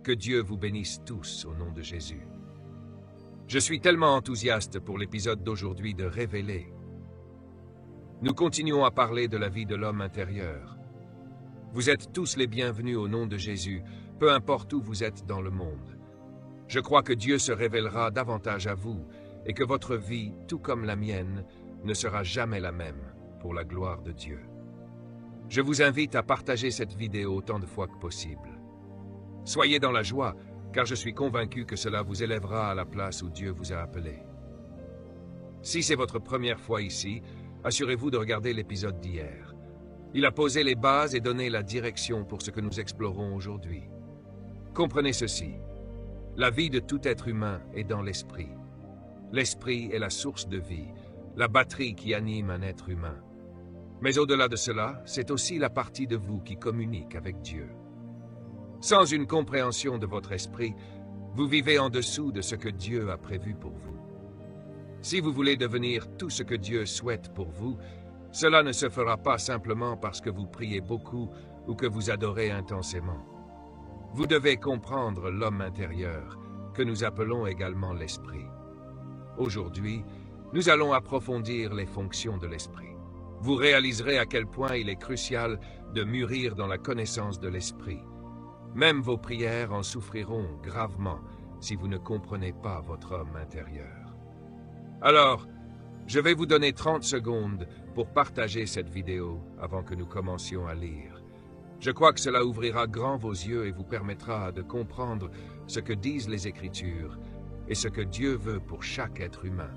Que Dieu vous bénisse tous au nom de Jésus. Je suis tellement enthousiaste pour l'épisode d'aujourd'hui de Révélé. Nous continuons à parler de la vie de l'homme intérieur. Vous êtes tous les bienvenus au nom de Jésus, peu importe où vous êtes dans le monde. Je crois que Dieu se révélera davantage à vous et que votre vie, tout comme la mienne, ne sera jamais la même pour la gloire de Dieu. Je vous invite à partager cette vidéo autant de fois que possible. Soyez dans la joie, car je suis convaincu que cela vous élèvera à la place où Dieu vous a appelé. Si c'est votre première fois ici, assurez-vous de regarder l'épisode d'hier. Il a posé les bases et donné la direction pour ce que nous explorons aujourd'hui. Comprenez ceci. La vie de tout être humain est dans l'esprit. L'esprit est la source de vie, la batterie qui anime un être humain. Mais au-delà de cela, c'est aussi la partie de vous qui communique avec Dieu. Sans une compréhension de votre esprit, vous vivez en dessous de ce que Dieu a prévu pour vous. Si vous voulez devenir tout ce que Dieu souhaite pour vous, cela ne se fera pas simplement parce que vous priez beaucoup ou que vous adorez intensément. Vous devez comprendre l'homme intérieur, que nous appelons également l'esprit. Aujourd'hui, nous allons approfondir les fonctions de l'esprit. Vous réaliserez à quel point il est crucial de mûrir dans la connaissance de l'esprit. Même vos prières en souffriront gravement si vous ne comprenez pas votre homme intérieur. Alors, je vais vous donner 30 secondes pour partager cette vidéo avant que nous commencions à lire. Je crois que cela ouvrira grand vos yeux et vous permettra de comprendre ce que disent les Écritures et ce que Dieu veut pour chaque être humain,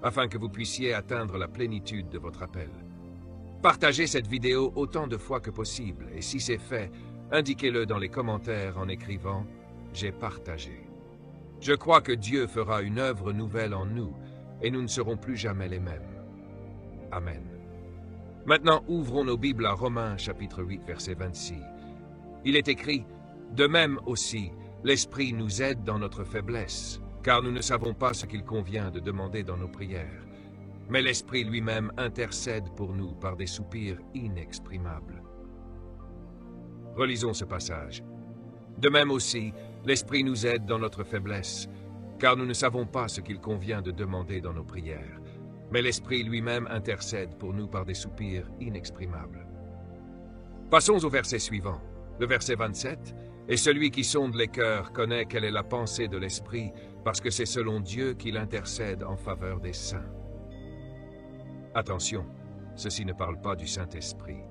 afin que vous puissiez atteindre la plénitude de votre appel. Partagez cette vidéo autant de fois que possible et si c'est fait, indiquez-le dans les commentaires en écrivant « J'ai partagé ». Je crois que Dieu fera une œuvre nouvelle en nous et nous ne serons plus jamais les mêmes. Amen. Maintenant, ouvrons nos Bibles à Romains chapitre 8, verset 26. Il est écrit « De même aussi, l'Esprit nous aide dans notre faiblesse, car nous ne savons pas ce qu'il convient de demander dans nos prières. Mais l'Esprit lui-même intercède pour nous par des soupirs inexprimables. » Relisons ce passage. De même aussi, l'Esprit nous aide dans notre faiblesse, car nous ne savons pas ce qu'il convient de demander dans nos prières. Mais l'Esprit lui-même intercède pour nous par des soupirs inexprimables. Passons au verset suivant, le verset 27. « Et celui qui sonde les cœurs connaît quelle est la pensée de l'Esprit, parce que c'est selon Dieu qu'il intercède en faveur des saints. » Attention, ceci ne parle pas du Saint-Esprit.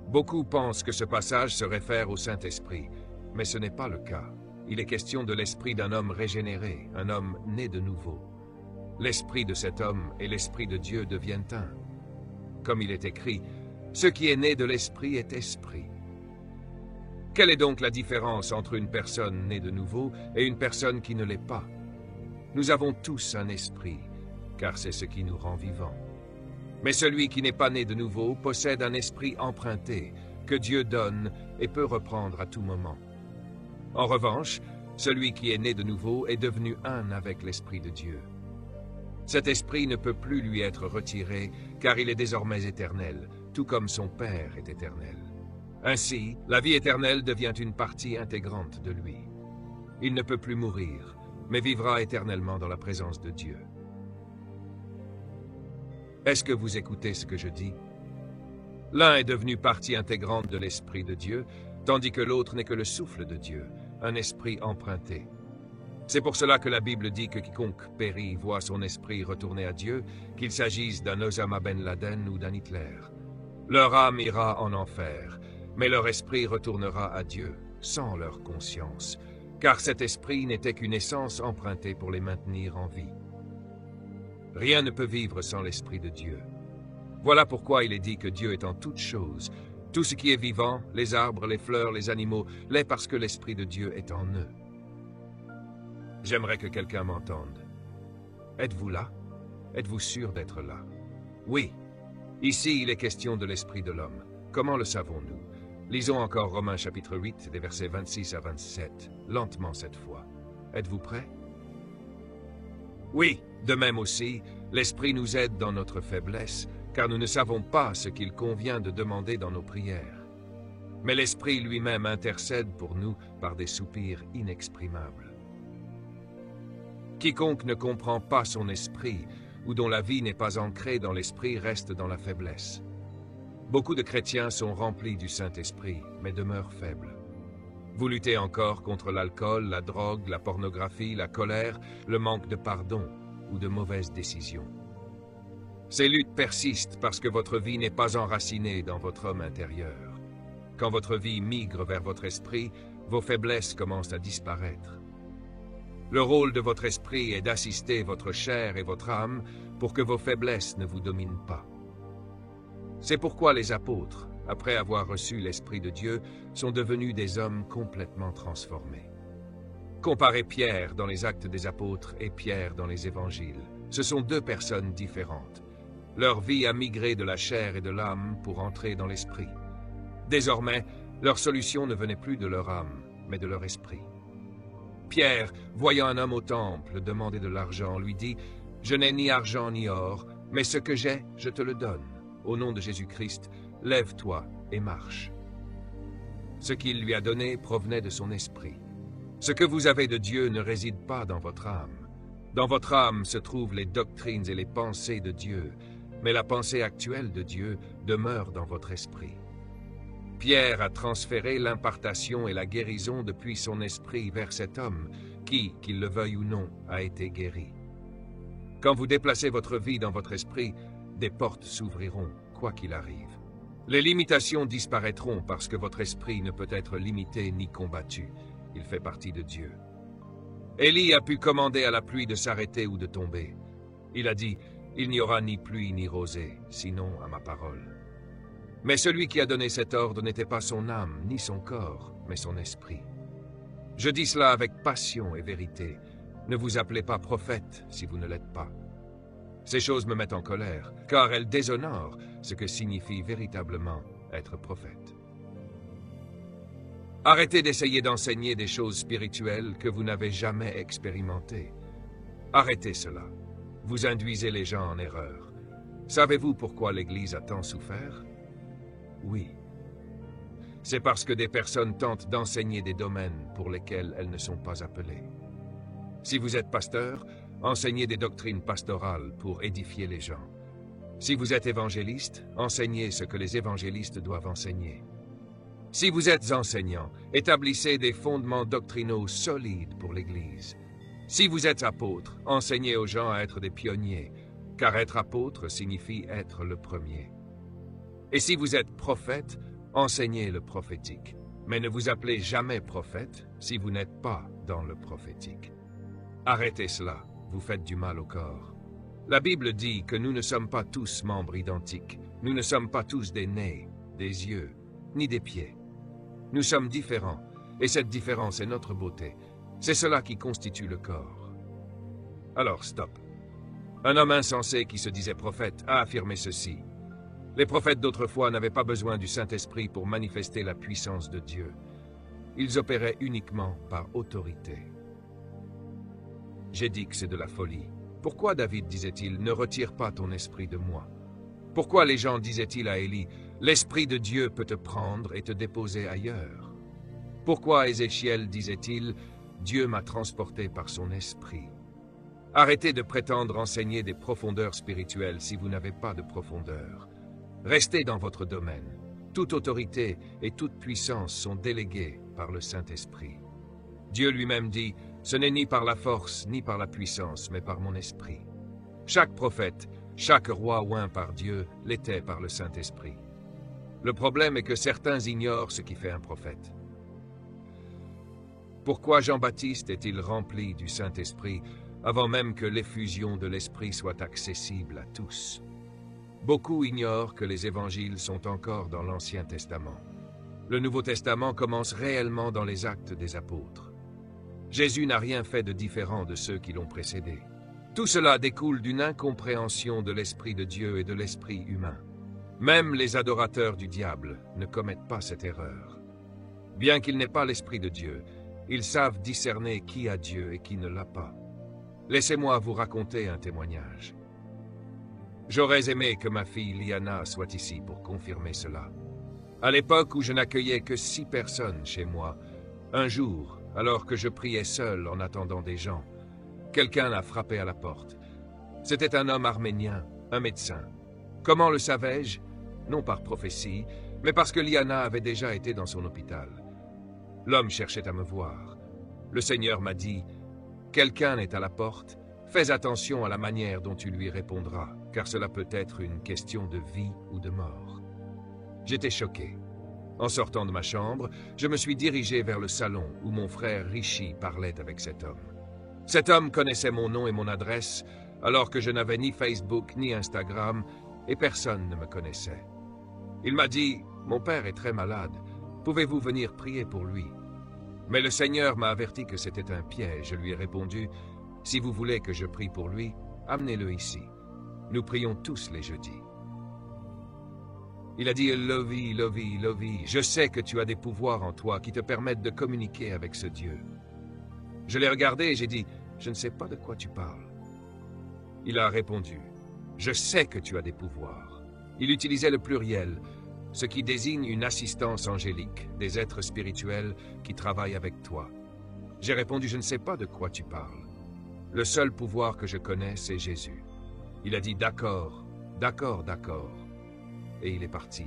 Beaucoup pensent que ce passage se réfère au Saint-Esprit, mais ce n'est pas le cas. Il est question de l'esprit d'un homme régénéré, un homme né de nouveau. L'esprit de cet homme et l'esprit de Dieu deviennent un. Comme il est écrit, « Ce qui est né de l'esprit est esprit ». Quelle est donc la différence entre une personne née de nouveau et une personne qui ne l'est pas? Nous avons tous un esprit, car c'est ce qui nous rend vivants. Mais celui qui n'est pas né de nouveau possède un esprit emprunté, que Dieu donne et peut reprendre à tout moment. En revanche, celui qui est né de nouveau est devenu un avec l'Esprit de Dieu. Cet esprit ne peut plus lui être retiré, car il est désormais éternel, tout comme son Père est éternel. Ainsi, la vie éternelle devient une partie intégrante de lui. Il ne peut plus mourir, mais vivra éternellement dans la présence de Dieu. Est-ce que vous écoutez ce que je dis? L'un est devenu partie intégrante de l'Esprit de Dieu, tandis que l'autre n'est que le souffle de Dieu, un esprit emprunté. C'est pour cela que la Bible dit que quiconque périt voit son esprit retourner à Dieu, qu'il s'agisse d'un Osama Ben Laden ou d'un Hitler. Leur âme ira en enfer, mais leur esprit retournera à Dieu, sans leur conscience, car cet esprit n'était qu'une essence empruntée pour les maintenir en vie. Rien ne peut vivre sans l'Esprit de Dieu. Voilà pourquoi il est dit que Dieu est en toutes choses. Tout ce qui est vivant, les arbres, les fleurs, les animaux, l'est parce que l'Esprit de Dieu est en eux. J'aimerais que quelqu'un m'entende. Êtes-vous là? Êtes-vous sûr d'être là? Oui. Ici, il est question de l'Esprit de l'homme. Comment le savons-nous? Lisons encore Romains chapitre 8, des versets 26 à 27, lentement cette fois. Êtes-vous prêts? Oui, de même aussi, l'Esprit nous aide dans notre faiblesse, car nous ne savons pas ce qu'il convient de demander dans nos prières. mais l'Esprit lui-même intercède pour nous par des soupirs inexprimables. Quiconque ne comprend pas son esprit, ou dont la vie n'est pas ancrée dans l'esprit, reste dans la faiblesse. Beaucoup de chrétiens sont remplis du Saint-Esprit, mais demeurent faibles. Vous luttez encore contre l'alcool, la drogue, la pornographie, la colère, le manque de pardon ou de mauvaises décisions. Ces luttes persistent parce que votre vie n'est pas enracinée dans votre homme intérieur. Quand votre vie migre vers votre esprit, vos faiblesses commencent à disparaître. Le rôle de votre esprit est d'assister votre chair et votre âme pour que vos faiblesses ne vous dominent pas. C'est pourquoi les apôtres, après avoir reçu l'Esprit de Dieu, sont devenus des hommes complètement transformés. Comparez Pierre dans les Actes des Apôtres et Pierre dans les Évangiles. Ce sont deux personnes différentes. Leur vie a migré de la chair et de l'âme pour entrer dans l'esprit. Désormais, leur solution ne venait plus de leur âme, mais de leur esprit. Pierre, voyant un homme au temple demander de l'argent, lui dit « Je n'ai ni argent ni or, mais ce que j'ai, je te le donne. Au nom de Jésus-Christ, lève-toi et marche. » Ce qu'il lui a donné provenait de son esprit. Ce que vous avez de Dieu ne réside pas dans votre âme. Dans votre âme se trouvent les doctrines et les pensées de Dieu, mais la pensée actuelle de Dieu demeure dans votre esprit. Pierre a transféré l'impartation et la guérison depuis son esprit vers cet homme qui, qu'il le veuille ou non, a été guéri. Quand vous déplacez votre vie dans votre esprit, des portes s'ouvriront, quoi qu'il arrive. Les limitations disparaîtront parce que votre esprit ne peut être limité ni combattu. Il fait partie de Dieu. Élie a pu commander à la pluie de s'arrêter ou de tomber. Il a dit « Il n'y aura ni pluie ni rosée, sinon à ma parole. » Mais celui qui a donné cet ordre n'était pas son âme, ni son corps, mais son esprit. Je dis cela avec passion et vérité. Ne vous appelez pas prophète si vous ne l'êtes pas. Ces choses me mettent en colère, car elles déshonorent ce que signifie véritablement être prophète. Arrêtez d'essayer d'enseigner des choses spirituelles que vous n'avez jamais expérimentées. Arrêtez cela. Vous induisez les gens en erreur. Savez-vous pourquoi l'Église a tant souffert? Oui. C'est parce que des personnes tentent d'enseigner des domaines pour lesquels elles ne sont pas appelées. Si vous êtes pasteur, enseignez des doctrines pastorales pour édifier les gens. Si vous êtes évangéliste, enseignez ce que les évangélistes doivent enseigner. Si vous êtes enseignant, établissez des fondements doctrinaux solides pour l'Église. Si vous êtes apôtre, enseignez aux gens à être des pionniers, car être apôtre signifie être le premier. Et si vous êtes prophète, enseignez le prophétique. Mais ne vous appelez jamais prophète si vous n'êtes pas dans le prophétique. Arrêtez cela, vous faites du mal au corps. La Bible dit que nous ne sommes pas tous membres identiques. Nous ne sommes pas tous des nez, des yeux, ni des pieds. Nous sommes différents, et cette différence est notre beauté. C'est cela qui constitue le corps. Alors, stop. Un homme insensé qui se disait prophète a affirmé ceci. Les prophètes d'autrefois n'avaient pas besoin du Saint-Esprit pour manifester la puissance de Dieu. Ils opéraient uniquement par autorité. J'ai dit que c'est de la folie. Pourquoi David disait-il « Ne retire pas ton esprit de moi » ? Pourquoi les gens disaient-ils à Élie « L'Esprit de Dieu peut te prendre et te déposer ailleurs » ? Pourquoi Ézéchiel disait-il « Dieu m'a transporté par son esprit » ? Arrêtez de prétendre enseigner des profondeurs spirituelles si vous n'avez pas de profondeur. Restez dans votre domaine. Toute autorité et toute puissance sont déléguées par le Saint-Esprit. Dieu lui-même dit « Ce n'est ni par la force ni par la puissance, mais par mon esprit ». Chaque prophète, chaque roi oint par Dieu l'était par le Saint-Esprit. Le problème est que certains ignorent ce qui fait un prophète. Pourquoi Jean-Baptiste est-il rempli du Saint-Esprit avant même que l'effusion de l'Esprit soit accessible à tous? Beaucoup ignorent que les évangiles sont encore dans l'Ancien Testament. Le Nouveau Testament commence réellement dans les Actes des Apôtres. Jésus n'a rien fait de différent de ceux qui l'ont précédé. Tout cela découle d'une incompréhension de l'Esprit de Dieu et de l'Esprit humain. Même les adorateurs du diable ne commettent pas cette erreur. Bien qu'ils n'aient pas l'Esprit de Dieu, ils savent discerner qui a Dieu et qui ne l'a pas. Laissez-moi vous raconter un témoignage. J'aurais aimé que ma fille Liana soit ici pour confirmer cela. À l'époque où je n'accueillais que 6 personnes chez moi, un jour, alors que je priais seul en attendant des gens, quelqu'un a frappé à la porte. C'était un homme arménien, un médecin. Comment le savais-je? Non par prophétie, mais parce que Liana avait déjà été dans son hôpital. L'homme cherchait à me voir. Le Seigneur m'a dit, « Quelqu'un est à la porte, fais attention à la manière dont tu lui répondras, car cela peut être une question de vie ou de mort. » J'étais choqué. En sortant de ma chambre, je me suis dirigé vers le salon où mon frère Rishi parlait avec cet homme. Cet homme connaissait mon nom et mon adresse, alors que je n'avais ni Facebook ni Instagram, et personne ne me connaissait. Il m'a dit, « Mon père est très malade, pouvez-vous venir prier pour lui ?» Mais le Seigneur m'a averti que c'était un piège. Je lui ai répondu, « Si vous voulez que je prie pour lui, amenez-le ici. Nous prions tous les jeudis. » Il a dit, « Lovi, Lovi, Lovi, je sais que tu as des pouvoirs en toi qui te permettent de communiquer avec ce Dieu. » Je l'ai regardé et j'ai dit, « Je ne sais pas de quoi tu parles. » Il a répondu, « Je sais que tu as des pouvoirs. » Il utilisait le pluriel, ce qui désigne une assistance angélique, des êtres spirituels qui travaillent avec toi. J'ai répondu, « Je ne sais pas de quoi tu parles. Le seul pouvoir que je connais, c'est Jésus. » Il a dit, « D'accord, d'accord, d'accord. » Et il est parti.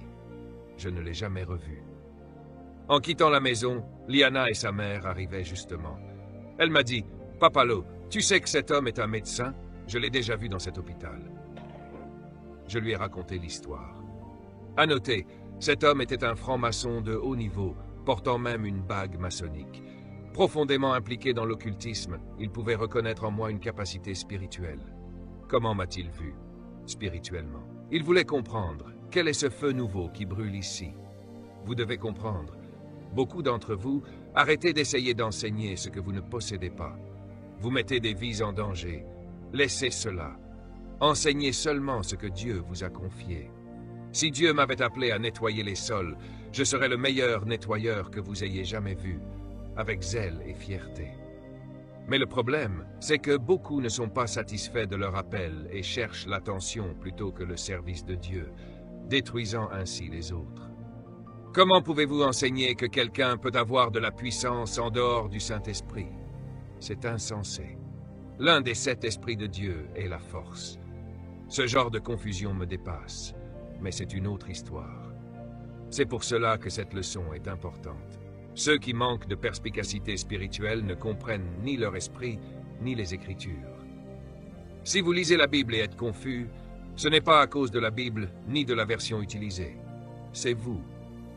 Je ne l'ai jamais revu. En quittant la maison, Liana et sa mère arrivaient justement. Elle m'a dit, « Papalo, tu sais que cet homme est un médecin? Je l'ai déjà vu dans cet hôpital. » Je lui ai raconté l'histoire. À noter, cet homme était un franc-maçon de haut niveau, portant même une bague maçonnique. Profondément impliqué dans l'occultisme, il pouvait reconnaître en moi une capacité spirituelle. Comment m'a-t-il vu? Spirituellement. Il voulait comprendre, quel est ce feu nouveau qui brûle ici? Vous devez comprendre. Beaucoup d'entre vous, arrêtez d'essayer d'enseigner ce que vous ne possédez pas. Vous mettez des vies en danger. Laissez cela. Enseignez seulement ce que Dieu vous a confié. Si Dieu m'avait appelé à nettoyer les sols, je serais le meilleur nettoyeur que vous ayez jamais vu, avec zèle et fierté. Mais le problème, c'est que beaucoup ne sont pas satisfaits de leur appel et cherchent l'attention plutôt que le service de Dieu, détruisant ainsi les autres. Comment pouvez-vous enseigner que quelqu'un peut avoir de la puissance en dehors du Saint-Esprit? C'est insensé. L'un des 7 esprits de Dieu est la force. Ce genre de confusion me dépasse, mais c'est une autre histoire. C'est pour cela que cette leçon est importante. Ceux qui manquent de perspicacité spirituelle ne comprennent ni leur esprit, ni les Écritures. Si vous lisez la Bible et êtes confus, ce n'est pas à cause de la Bible ni de la version utilisée. C'est vous.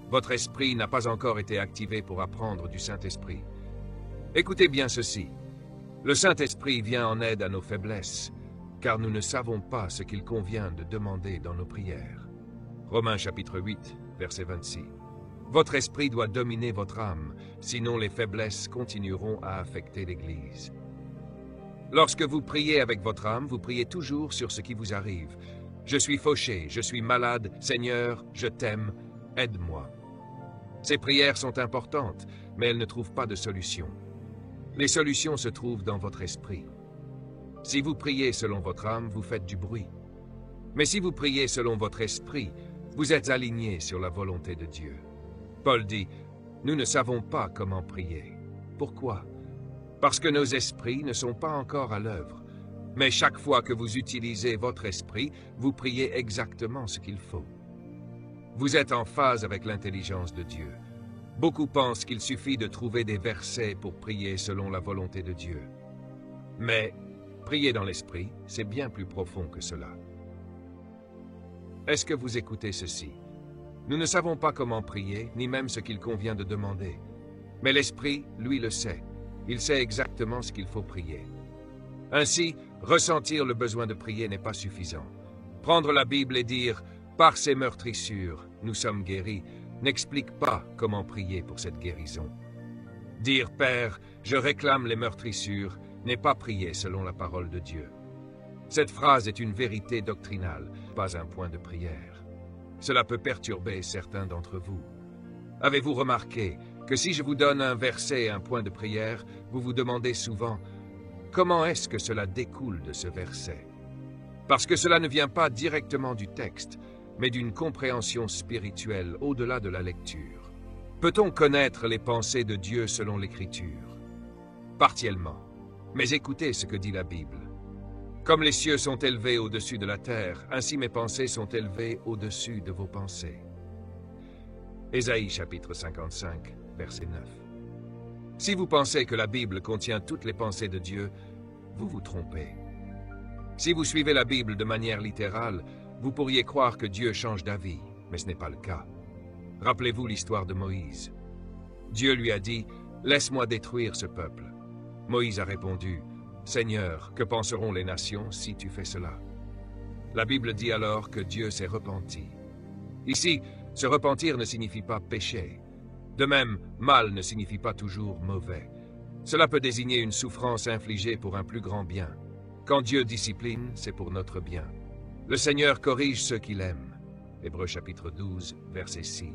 Votre esprit n'a pas encore été activé pour apprendre du Saint-Esprit. Écoutez bien ceci. Le Saint-Esprit vient en aide à nos faiblesses, car nous ne savons pas ce qu'il convient de demander dans nos prières. Romains chapitre 8, verset 26. Votre esprit doit dominer votre âme, sinon les faiblesses continueront à affecter l'Église. Lorsque vous priez avec votre âme, vous priez toujours sur ce qui vous arrive. Je suis fauché, je suis malade, Seigneur, je t'aime, aide-moi. Ces prières sont importantes, mais elles ne trouvent pas de solution. Les solutions se trouvent dans votre esprit. Si vous priez selon votre âme, vous faites du bruit. Mais si vous priez selon votre esprit, vous êtes aligné sur la volonté de Dieu. Paul dit, « Nous ne savons pas comment prier. » Pourquoi? Parce que nos esprits ne sont pas encore à l'œuvre. Mais chaque fois que vous utilisez votre esprit, vous priez exactement ce qu'il faut. Vous êtes en phase avec l'intelligence de Dieu. Beaucoup pensent qu'il suffit de trouver des versets pour prier selon la volonté de Dieu. Mais prier dans l'esprit, c'est bien plus profond que cela. Est-ce que vous écoutez ceci? Nous ne savons pas comment prier, ni même ce qu'il convient de demander. Mais l'esprit, lui, le sait. Il sait exactement ce qu'il faut prier. Ainsi, ressentir le besoin de prier n'est pas suffisant. Prendre la Bible et dire « Par ces meurtrissures, nous sommes guéris » n'explique pas comment prier pour cette guérison. Dire « Père, je réclame les meurtrissures » n'est pas prier selon la parole de Dieu. Cette phrase est une vérité doctrinale, pas un point de prière. Cela peut perturber certains d'entre vous. Avez-vous remarqué que si je vous donne un verset et un point de prière, vous vous demandez souvent « Comment est-ce que cela découle de ce verset ?» Parce que cela ne vient pas directement du texte, mais d'une compréhension spirituelle au-delà de la lecture. Peut-on connaître les pensées de Dieu selon l'Écriture? Partiellement. Mais écoutez ce que dit la Bible. Comme les cieux sont élevés au-dessus de la terre, ainsi mes pensées sont élevées au-dessus de vos pensées. Ésaïe chapitre 55, verset 9. Si vous pensez que la Bible contient toutes les pensées de Dieu, vous vous trompez. Si vous suivez la Bible de manière littérale, vous pourriez croire que Dieu change d'avis, mais ce n'est pas le cas. Rappelez-vous l'histoire de Moïse. Dieu lui a dit « Laisse-moi détruire ce peuple ». Moïse a répondu « Seigneur, que penseront les nations si tu fais cela ?» La Bible dit alors que Dieu s'est repenti. Ici, se repentir ne signifie pas pécher. De même, mal ne signifie pas toujours mauvais. Cela peut désigner une souffrance infligée pour un plus grand bien. Quand Dieu discipline, c'est pour notre bien. Le Seigneur corrige ceux qu'il aime. Hébreux chapitre 12, verset 6.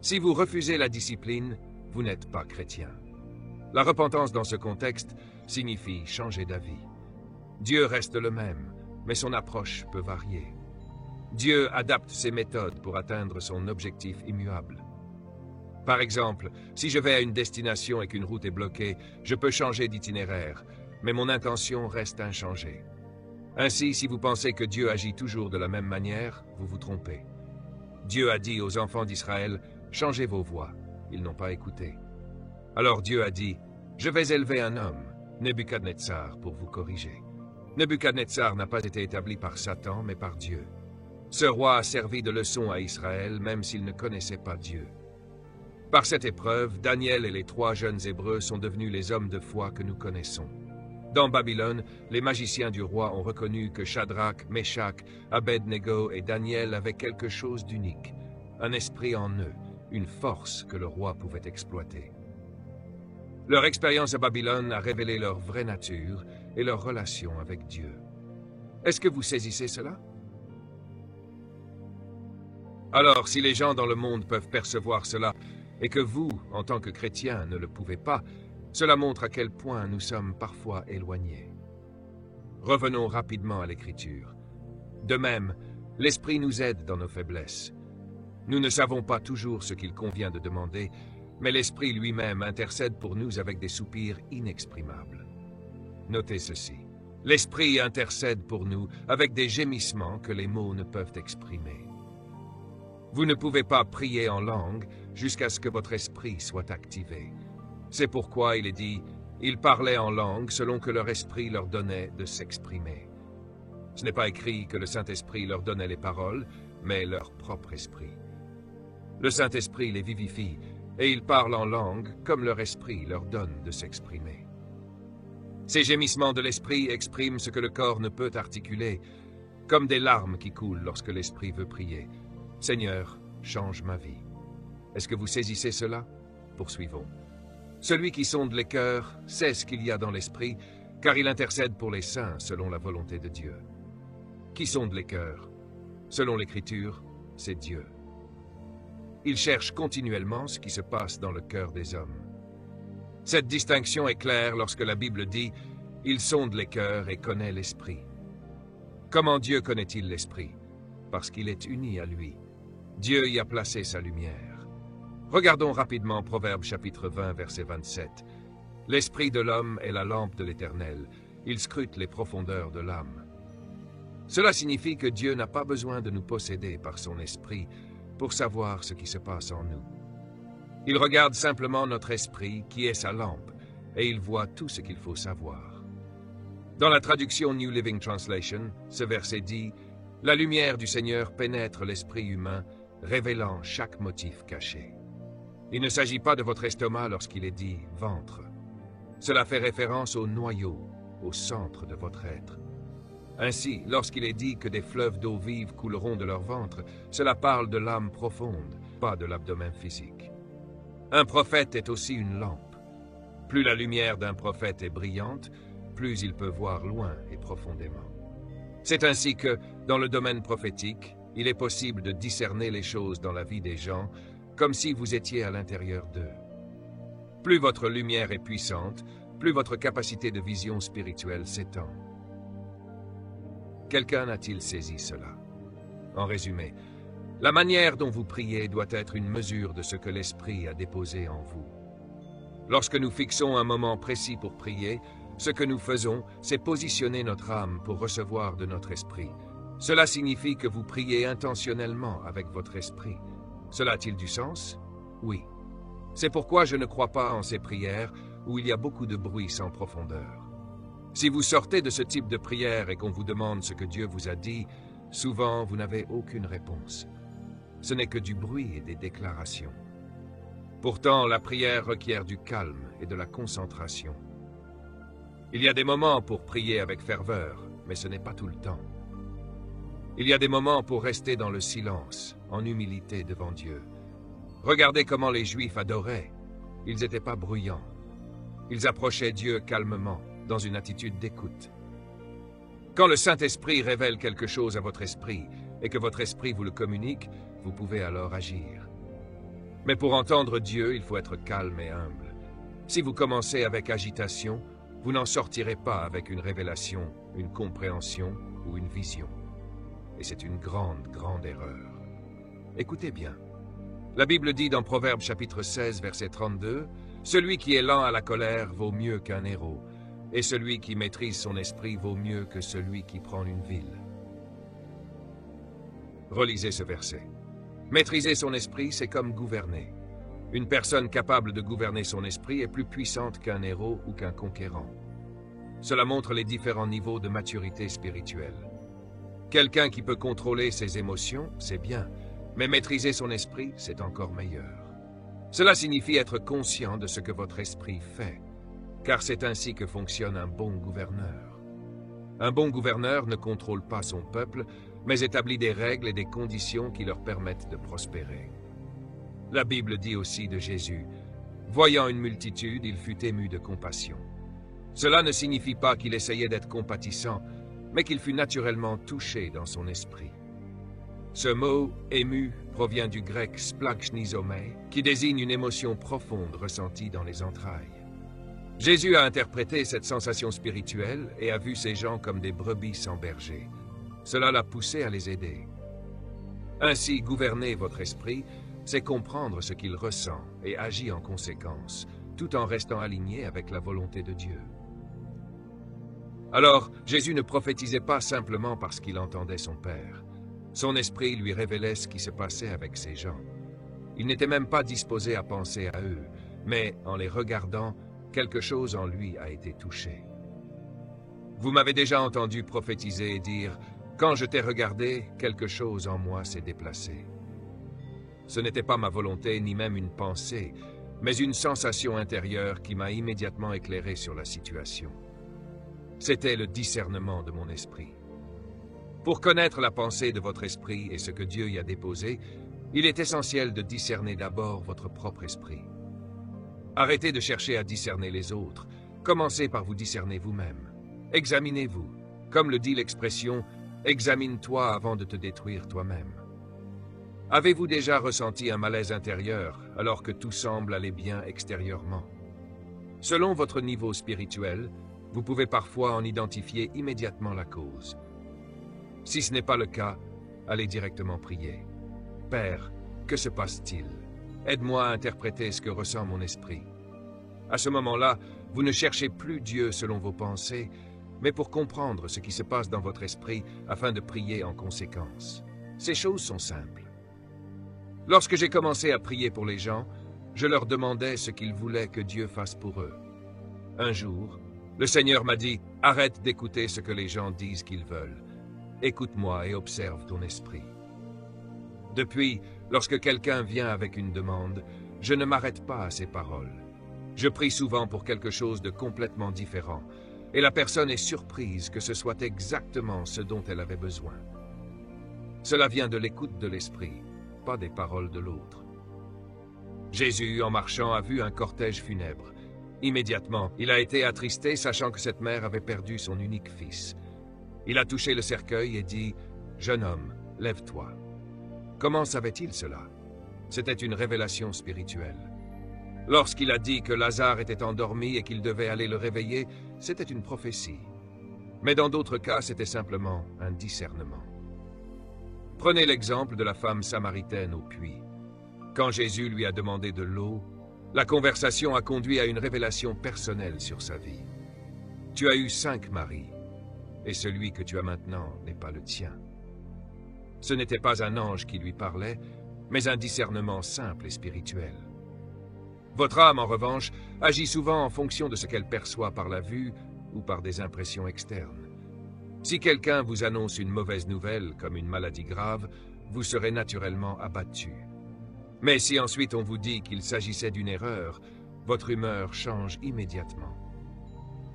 Si vous refusez la discipline, vous n'êtes pas chrétien. La repentance dans ce contexte signifie changer d'avis. Dieu reste le même, mais son approche peut varier. Dieu adapte ses méthodes pour atteindre son objectif immuable. Par exemple, si je vais à une destination et qu'une route est bloquée, je peux changer d'itinéraire, mais mon intention reste inchangée. Ainsi, si vous pensez que Dieu agit toujours de la même manière, vous vous trompez. Dieu a dit aux enfants d'Israël, « Changez vos voies ». Ils n'ont pas écouté. Alors Dieu a dit, « Je vais élever un homme, Nebuchadnezzar, pour vous corriger. » Nebuchadnezzar n'a pas été établi par Satan, mais par Dieu. Ce roi a servi de leçon à Israël, même s'il ne connaissait pas Dieu. Par cette épreuve, Daniel et les 3 jeunes Hébreux sont devenus les hommes de foi que nous connaissons. Dans Babylone, les magiciens du roi ont reconnu que Shadrach, Meshach, Abed-Nego et Daniel avaient quelque chose d'unique, un esprit en eux, une force que le roi pouvait exploiter. Leur expérience à Babylone a révélé leur vraie nature et leur relation avec Dieu. Est-ce que vous saisissez cela? Alors, si les gens dans le monde peuvent percevoir cela, et que vous, en tant que chrétiens, ne le pouvez pas, cela montre à quel point nous sommes parfois éloignés. Revenons rapidement à l'Écriture. De même, l'Esprit nous aide dans nos faiblesses. Nous ne savons pas toujours ce qu'il convient de demander, mais l'Esprit lui-même intercède pour nous avec des soupirs inexprimables. Notez ceci. L'Esprit intercède pour nous avec des gémissements que les mots ne peuvent exprimer. Vous ne pouvez pas prier en langue jusqu'à ce que votre esprit soit activé. C'est pourquoi il est dit « Ils parlaient en langue selon que leur esprit leur donnait de s'exprimer ». Ce n'est pas écrit que le Saint-Esprit leur donnait les paroles, mais leur propre esprit. Le Saint-Esprit les vivifie, et ils parlent en langue comme leur esprit leur donne de s'exprimer. Ces gémissements de l'esprit expriment ce que le corps ne peut articuler, comme des larmes qui coulent lorsque l'esprit veut prier. « Seigneur, change ma vie ». Est-ce que vous saisissez cela? Poursuivons. Celui qui sonde les cœurs sait ce qu'il y a dans l'esprit, car il intercède pour les saints selon la volonté de Dieu. Qui sonde les cœurs? Selon l'Écriture, c'est Dieu. Il cherche continuellement ce qui se passe dans le cœur des hommes. Cette distinction est claire lorsque la Bible dit « Il sonde les cœurs et connaît l'esprit ». Comment Dieu connaît-il l'esprit? Parce qu'il est uni à lui. Dieu y a placé sa lumière. Regardons rapidement Proverbe chapitre 20, verset 27. « L'esprit de l'homme est la lampe de l'Éternel. Il scrute les profondeurs de l'âme. » Cela signifie que Dieu n'a pas besoin de nous posséder par son esprit pour savoir ce qui se passe en nous. Il regarde simplement notre esprit qui est sa lampe et il voit tout ce qu'il faut savoir. Dans la traduction New Living Translation, ce verset dit « La lumière du Seigneur pénètre l'esprit humain, révélant chaque motif caché. » Il ne s'agit pas de votre estomac lorsqu'il est dit « ventre ». Cela fait référence au noyau, au centre de votre être. Ainsi, lorsqu'il est dit que des fleuves d'eau vive couleront de leur ventre, cela parle de l'âme profonde, pas de l'abdomen physique. Un prophète est aussi une lampe. Plus la lumière d'un prophète est brillante, plus il peut voir loin et profondément. C'est ainsi que, dans le domaine prophétique, il est possible de discerner les choses dans la vie des gens, comme si vous étiez à l'intérieur d'eux. Plus votre lumière est puissante, plus votre capacité de vision spirituelle s'étend. Quelqu'un a-t-il saisi cela? En résumé, La manière dont vous priez doit être une mesure de ce que l'Esprit a déposé en vous. Lorsque nous fixons un moment précis pour prier, ce que nous faisons, c'est positionner notre âme pour recevoir de notre esprit. Cela signifie que vous priez intentionnellement avec votre esprit. Cela a-t-il du sens? Oui. C'est pourquoi je ne crois pas en ces prières où il y a beaucoup de bruit sans profondeur. Si vous sortez de ce type de prière et qu'on vous demande ce que Dieu vous a dit, souvent vous n'avez aucune réponse. Ce n'est que du bruit et des déclarations. Pourtant, la prière requiert du calme et de la concentration. Il y a des moments pour prier avec ferveur, mais ce n'est pas tout le temps. Il y a des moments pour rester dans le silence, en humilité devant Dieu. Regardez comment les Juifs adoraient. Ils n'étaient pas bruyants. Ils approchaient Dieu calmement, dans une attitude d'écoute. Quand le Saint-Esprit révèle quelque chose à votre esprit et que votre esprit vous le communique, vous pouvez alors agir. Mais pour entendre Dieu, il faut être calme et humble. Si vous commencez avec agitation, vous n'en sortirez pas avec une révélation, une compréhension ou une vision. Et c'est une grande, grande erreur. Écoutez bien. La Bible dit dans Proverbes chapitre 16, verset 32, « Celui qui est lent à la colère vaut mieux qu'un héros, et celui qui maîtrise son esprit vaut mieux que celui qui prend une ville. » Relisez ce verset. Maîtriser son esprit, c'est comme gouverner. Une personne capable de gouverner son esprit est plus puissante qu'un héros ou qu'un conquérant. Cela montre les différents niveaux de maturité spirituelle. Quelqu'un qui peut contrôler ses émotions, c'est bien, mais maîtriser son esprit, c'est encore meilleur. Cela signifie être conscient de ce que votre esprit fait, car c'est ainsi que fonctionne un bon gouverneur. Un bon gouverneur ne contrôle pas son peuple, mais établit des règles et des conditions qui leur permettent de prospérer. La Bible dit aussi de Jésus, « Voyant une multitude, il fut ému de compassion. » Cela ne signifie pas qu'il essayait d'être compatissant, mais qu'il fut naturellement touché dans son esprit. Ce mot « ému » provient du grec « splagchnizomai », qui désigne une émotion profonde ressentie dans les entrailles. Jésus a interprété cette sensation spirituelle et a vu ces gens comme des brebis sans berger. Cela l'a poussé à les aider. Ainsi, gouverner votre esprit, c'est comprendre ce qu'il ressent et agir en conséquence, tout en restant aligné avec la volonté de Dieu. Alors, Jésus ne prophétisait pas simplement parce qu'il entendait son Père. Son esprit lui révélait ce qui se passait avec ces gens. Il n'était même pas disposé à penser à eux, mais en les regardant, quelque chose en lui a été touché. Vous m'avez déjà entendu prophétiser et dire « Quand je t'ai regardé, quelque chose en moi s'est déplacé. » Ce n'était pas ma volonté ni même une pensée, mais une sensation intérieure qui m'a immédiatement éclairé sur la situation. C'était le discernement de mon esprit. Pour connaître la pensée de votre esprit et ce que Dieu y a déposé, il est essentiel de discerner d'abord votre propre esprit. Arrêtez de chercher à discerner les autres. Commencez par vous discerner vous-même. Examinez-vous. Comme le dit l'expression, « Examine-toi avant de te détruire toi-même ». Avez-vous déjà ressenti un malaise intérieur alors que tout semble aller bien extérieurement? Selon votre niveau spirituel, vous pouvez parfois en identifier immédiatement la cause. Si ce n'est pas le cas, allez directement prier. « Père, que se passe-t-il? Aide-moi à interpréter ce que ressent mon esprit. » À ce moment-là, vous ne cherchez plus Dieu selon vos pensées, mais pour comprendre ce qui se passe dans votre esprit afin de prier en conséquence. Ces choses sont simples. Lorsque j'ai commencé à prier pour les gens, je leur demandais ce qu'ils voulaient que Dieu fasse pour eux. Un jour, le Seigneur m'a dit « Arrête d'écouter ce que les gens disent qu'ils veulent. Écoute-moi et observe ton esprit. » Depuis, lorsque quelqu'un vient avec une demande, je ne m'arrête pas à ses paroles. Je prie souvent pour quelque chose de complètement différent, et la personne est surprise que ce soit exactement ce dont elle avait besoin. Cela vient de l'écoute de l'esprit, pas des paroles de l'autre. Jésus, en marchant, a vu un cortège funèbre. Immédiatement, il a été attristé, sachant que cette mère avait perdu son unique fils. Il a touché le cercueil et dit « Jeune homme, lève-toi ». Comment savait-il cela? C'était une révélation spirituelle. Lorsqu'il a dit que Lazare était endormi et qu'il devait aller le réveiller, c'était une prophétie. Mais dans d'autres cas, c'était simplement un discernement. Prenez l'exemple de la femme samaritaine au puits. Quand Jésus lui a demandé de l'eau, la conversation a conduit à une révélation personnelle sur sa vie. Tu as eu 5 maris, et celui que tu as maintenant n'est pas le tien. Ce n'était pas un ange qui lui parlait, mais un discernement simple et spirituel. Votre âme, en revanche, agit souvent en fonction de ce qu'elle perçoit par la vue ou par des impressions externes. Si quelqu'un vous annonce une mauvaise nouvelle, comme une maladie grave, vous serez naturellement abattu. Mais si ensuite on vous dit qu'il s'agissait d'une erreur, votre humeur change immédiatement.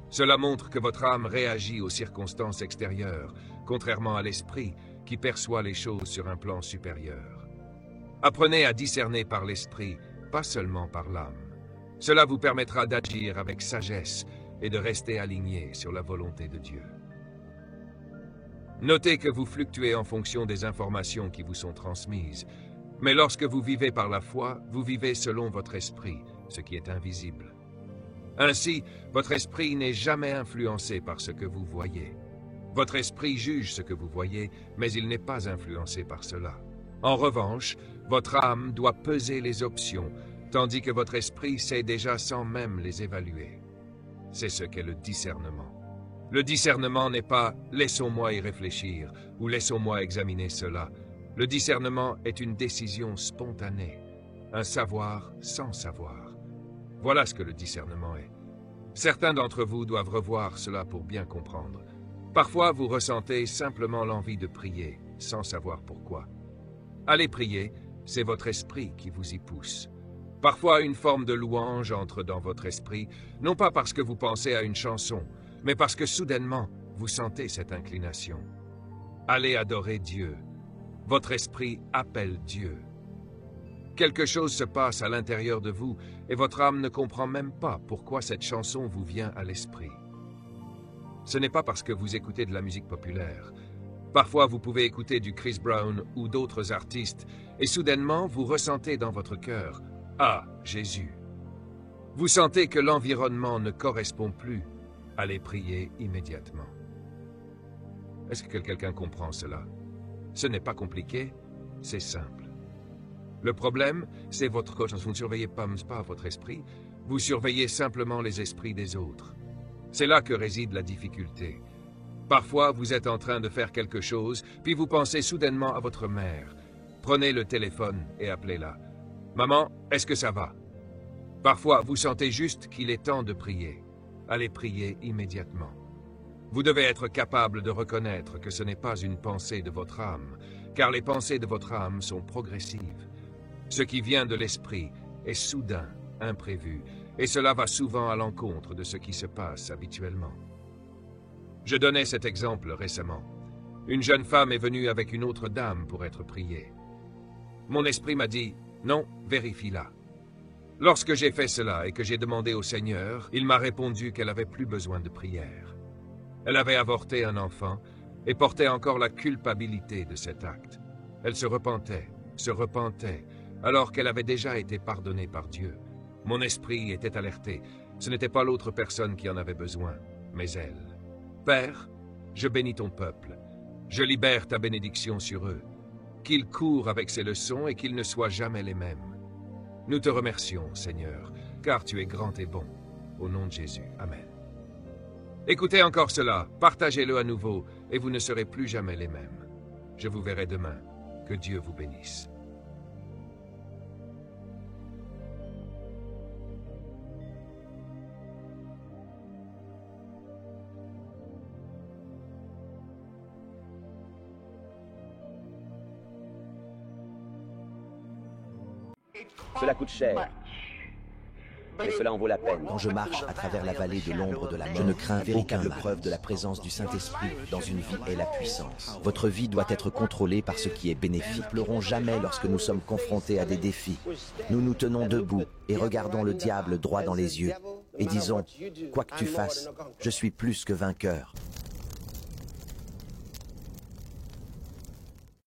Cela montre que votre âme réagit aux circonstances extérieures, contrairement à l'esprit qui perçoit les choses sur un plan supérieur. Apprenez à discerner par l'esprit, pas seulement par l'âme. Cela vous permettra d'agir avec sagesse et de rester aligné sur la volonté de Dieu. Notez que vous fluctuez en fonction des informations qui vous sont transmises, mais lorsque vous vivez par la foi, vous vivez selon votre esprit, ce qui est invisible. Ainsi, votre esprit n'est jamais influencé par ce que vous voyez. Votre esprit juge ce que vous voyez, mais il n'est pas influencé par cela. En revanche, votre âme doit peser les options, tandis que votre esprit sait déjà sans même les évaluer. C'est ce qu'est le discernement. Le discernement n'est pas « laissons-moi y réfléchir » ou « laissons-moi examiner cela ». Le discernement est une décision spontanée, un savoir sans savoir. Voilà ce que le discernement est. Certains d'entre vous doivent revoir cela pour bien comprendre. Parfois, vous ressentez simplement l'envie de prier, sans savoir pourquoi. Allez prier, c'est votre esprit qui vous y pousse. Parfois, une forme de louange entre dans votre esprit, non pas parce que vous pensez à une chanson, mais parce que soudainement, vous sentez cette inclination. Allez adorer Dieu. Votre esprit appelle Dieu. Quelque chose se passe à l'intérieur de vous et votre âme ne comprend même pas pourquoi cette chanson vous vient à l'esprit. Ce n'est pas parce que vous écoutez de la musique populaire. Parfois, vous pouvez écouter du Chris Brown ou d'autres artistes et soudainement, vous ressentez dans votre cœur « Ah, Jésus !» Vous sentez que l'environnement ne correspond plus. Allez prier immédiatement. Est-ce que quelqu'un comprend cela? Ce n'est pas compliqué, c'est simple. Le problème, c'est votre coach. Vous ne surveillez pas votre esprit, vous surveillez simplement les esprits des autres. C'est là que réside la difficulté. Parfois, vous êtes en train de faire quelque chose, puis vous pensez soudainement à votre mère. Prenez le téléphone et appelez-la. « Maman, est-ce que ça va ?» Parfois, vous sentez juste qu'il est temps de prier. Allez prier immédiatement. Vous devez être capable de reconnaître que ce n'est pas une pensée de votre âme, car les pensées de votre âme sont progressives. Ce qui vient de l'esprit est soudain, imprévu, et cela va souvent à l'encontre de ce qui se passe habituellement. Je donnais cet exemple récemment. Une jeune femme est venue avec une autre dame pour être priée. Mon esprit m'a dit « Non, vérifie-la ». Lorsque j'ai fait cela et que j'ai demandé au Seigneur, il m'a répondu qu'elle n'avait plus besoin de prière. Elle avait avorté un enfant et portait encore la culpabilité de cet acte. Elle se repentait, alors qu'elle avait déjà été pardonnée par Dieu. Mon esprit était alerté. Ce n'était pas l'autre personne qui en avait besoin, mais elle. Père, je bénis ton peuple. Je libère ta bénédiction sur eux. Qu'ils courent avec ces leçons et qu'ils ne soient jamais les mêmes. Nous te remercions, Seigneur, car tu es grand et bon. Au nom de Jésus. Amen. Écoutez encore cela, partagez-le à nouveau, et vous ne serez plus jamais les mêmes. Je vous verrai demain. Que Dieu vous bénisse. Cela coûte cher. Et cela en vaut la peine. Quand je marche à travers la vallée de l'ombre de la mort, je ne crains aucune preuve de la présence du Saint-Esprit dans une vie est la puissance. Votre vie doit être contrôlée par ce qui est bénéfique. Ne pleurons jamais lorsque nous sommes confrontés à des défis. Nous nous tenons debout et regardons le diable droit dans les yeux et disons, quoi que tu fasses, je suis plus que vainqueur.